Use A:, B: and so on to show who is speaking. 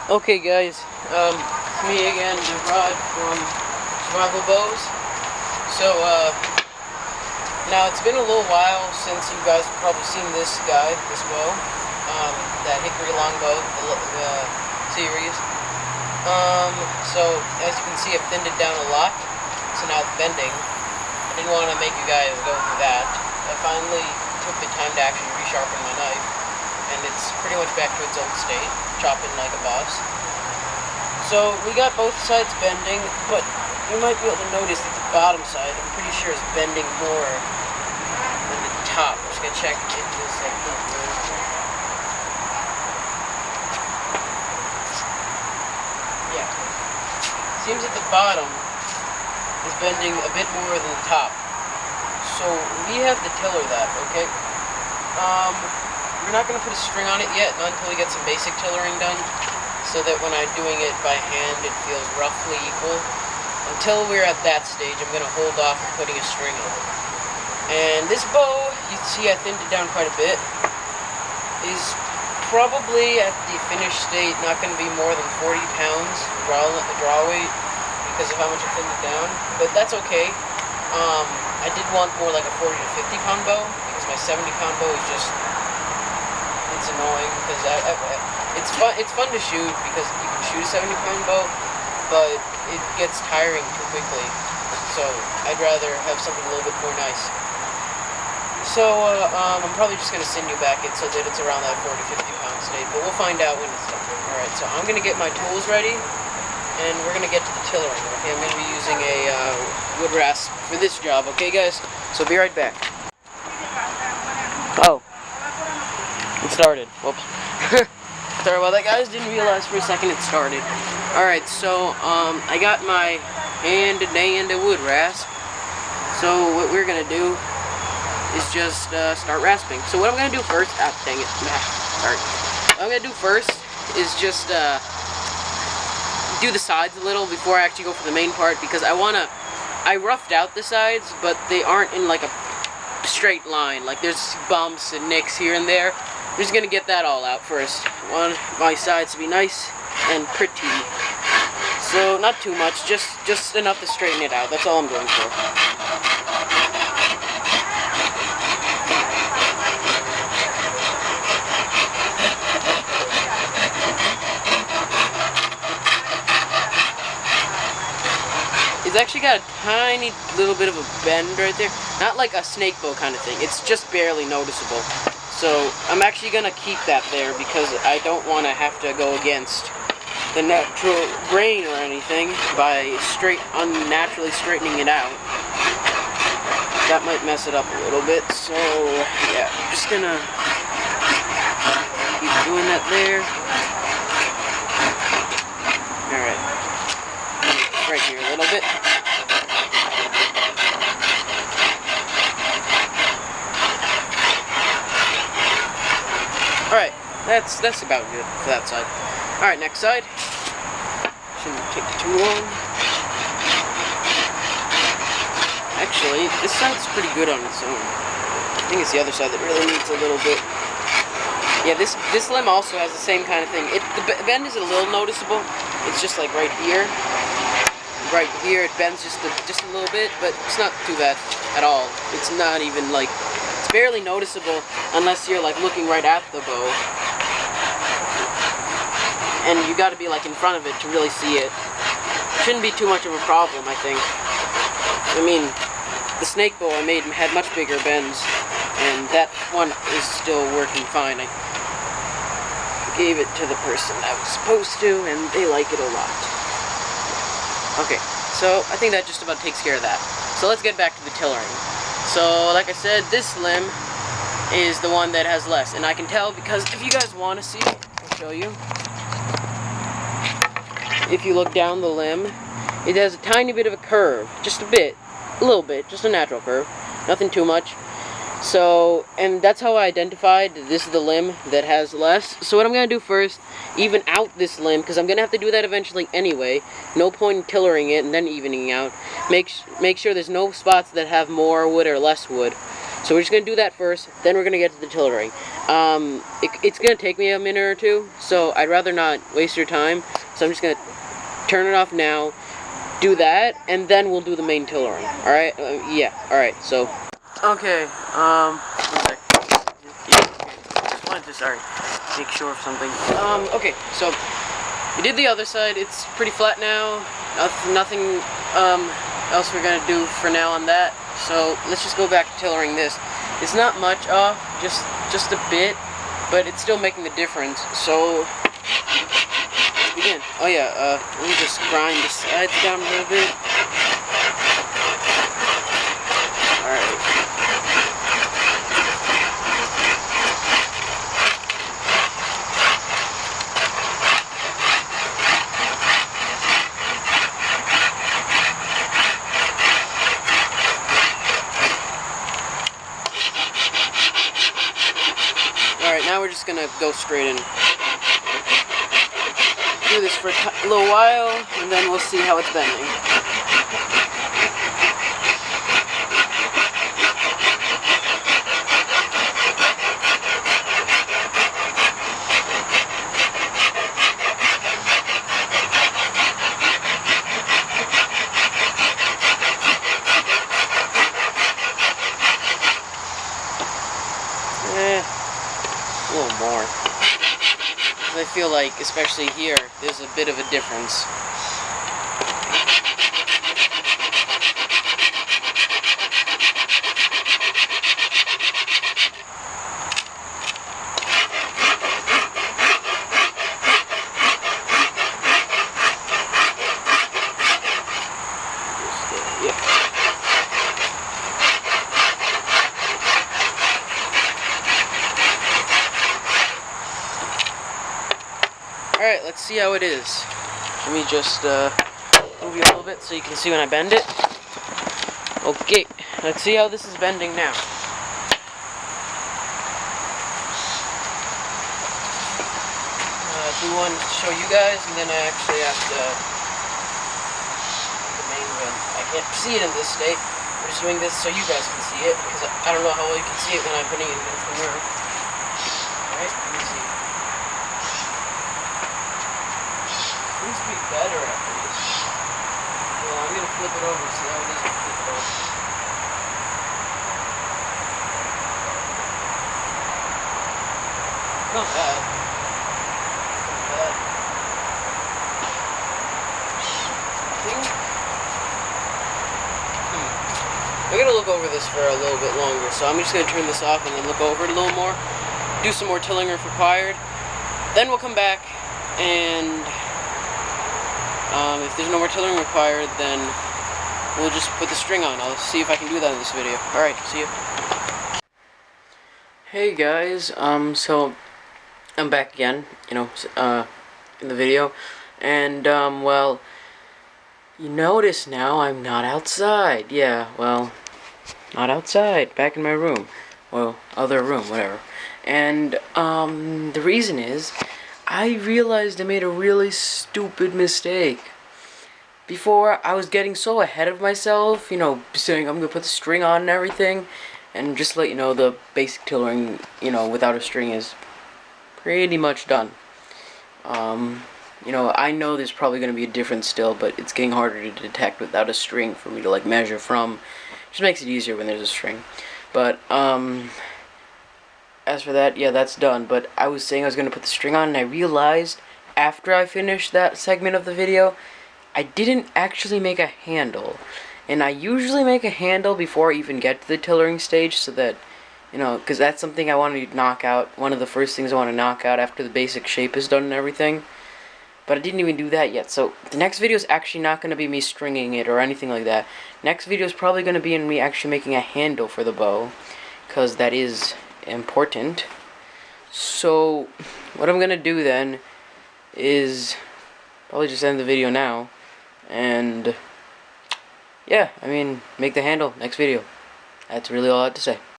A: Okay guys, it's me again, Rod from Survivalbows. So, now it's been a little while since you guys have probably seen this guy, this bow, that hickory longbow, the series. So, as you can see, I've thinned it down a lot, so now it's bending. I didn't want to make you guys go through that. I finally took the time to actually resharpen my knife, and it's pretty much back to its old state, chopping like a boss. So we got both sides bending, but you might be able to notice that the bottom side, I'm pretty sure, is bending more than the top. I'm just gonna check it in a second. Yeah. Seems that the bottom is bending a bit more than the top. So we have to tiller that, okay? We're not gonna put a string on it yet, not until we get some basic tillering done, so that when I'm doing it by hand, it feels roughly equal. Until we're at that stage, I'm going to hold off on putting a string on it. And this bow, you can see I thinned it down quite a bit, is probably at the finished state not going to be more than 40 pounds draw weight because of how much I thinned it down. But that's okay. I did want more like a 40 to 50 pound bow because my 70 pound bow is just, it's annoying because it's fun to shoot because you can shoot a 70 pound bow, but it gets tiring too quickly. So I'd rather have something a little bit more nice. So I'm probably just going to sinew back it so that it's around that 40 to 50 pound state, but we'll find out when it's done. Alright, so I'm going to get my tools ready, and we're going to get to the tillering. Okay, I'm going to be using a wood rasp for this job, okay guys? So be right back. Oh. It started. Whoops. Sorry about that, guys. Didn't realize for a second it started. Alright, so, I got my hand and a wood rasp. So, what we're gonna do is just, start rasping. So, what I'm gonna do first... Ah, dang it. Sorry. What I'm gonna do first is just, do the sides a little before I actually go for the main part, because I roughed out the sides, but they aren't in, like, a straight line. Like, there's bumps and nicks here and there. I'm just gonna get that all out first. I want my sides to be nice and pretty. So not too much, just enough to straighten it out. That's all I'm going for. It's actually got a tiny little bit of a bend right there. Not like a snake bow kind of thing. It's just barely noticeable. So, I'm actually going to keep that there because I don't want to have to go against the natural grain or anything by unnaturally straightening it out. That might mess it up a little bit, so yeah, I'm just going to keep doing that there. Alright, right here a little bit. Alright, that's about good for that side. Alright, next side. Shouldn't take too long. Actually, this side's pretty good on its own. I think it's the other side that really needs a little bit. Yeah, this limb also has the same kind of thing. The bend is a little noticeable. It's just like right here. Right here, it bends just a little bit, but it's not too bad at all. It's not even like... It's barely noticeable unless you're like looking right at the bow. And you gotta be like in front of it to really see it. Shouldn't be too much of a problem, I think. I mean, the snake bow I made had much bigger bends, and that one is still working fine. I gave it to the person I was supposed to, and they like it a lot. Okay, so I think that just about takes care of that. So let's get back to the tillering. So, like I said, this limb is the one that has less. And I can tell because if you guys want to see, I'll show you. If you look down the limb, it has a tiny bit of a curve. Just a bit. A little bit. Just a natural curve. Nothing too much. So, and that's how I identified this is the limb that has less. So what I'm going to do first, even out this limb, because I'm going to have to do that eventually anyway. No point in tillering it and then evening out. Make sure there's no spots that have more wood or less wood. So we're just going to do that first, then we're going to get to the tillering. It's going to take me a minute or two, so I'd rather not waste your time. So I'm just going to turn it off now, do that, and then we'll do the main tillering. Alright? Yeah, alright, so. Okay, one sec. Just wanted to, make sure of something. Okay, so we did the other side. It's pretty flat now. Nothing else we're gonna do for now on that. So let's just go back to tillering this. It's not much off, just a bit, but it's still making a difference. So let's begin. Oh yeah, let me just grind the sides down a little bit. Alright. Alright, now we're just gonna go straight in. Do this for a little while, and then we'll see how it's bending. A little more. I feel like, especially here, there's a bit of a difference. Alright, let's see how it is. Let me just move you a little bit so you can see when I bend it. Okay, let's see how this is bending now. I do one to show you guys, and then I actually have to the main one. I can't see it in this state. I'm just doing this so you guys can see it, because I don't know how well you can see it when I'm putting it against the mirror. Alright, let me see. Seems to be better after this. Well, I'm gonna flip it over, see how it is to flip it over. Not bad. Not bad. I'm gonna look over this for a little bit longer, so I'm just gonna turn this off and then look over it a little more. Do some more tilling if required. Then we'll come back and if there's no more tilling required, then we'll just put the string on. I'll see if I can do that in this video. Alright, see you. Hey guys, so I'm back again, in the video, and, well, you notice now I'm not outside. Yeah, well, not outside, back in my room. Well, other room, whatever. And, the reason is, I realized I made a really stupid mistake. Before, I was getting so ahead of myself, saying I'm gonna put the string on and everything, and just to let you know, the basic tillering, without a string is pretty much done. I know there's probably gonna be a difference still, but it's getting harder to detect without a string for me to, like, measure from. Just makes it easier when there's a string. But, as for that, yeah, that's done. But I was saying I was going to put the string on, and I realized after I finished that segment of the video, I didn't actually make a handle. And I usually make a handle before I even get to the tillering stage, so that, because that's something I want to knock out. One of the first things I want to knock out after the basic shape is done and everything. But I didn't even do that yet. So the next video is actually not going to be me stringing it or anything like that. Next video is probably going to be in me actually making a handle for the bow, because that is important. So what I'm gonna do then is probably just end the video now, and yeah, make the handle next video. That's really all I have to say.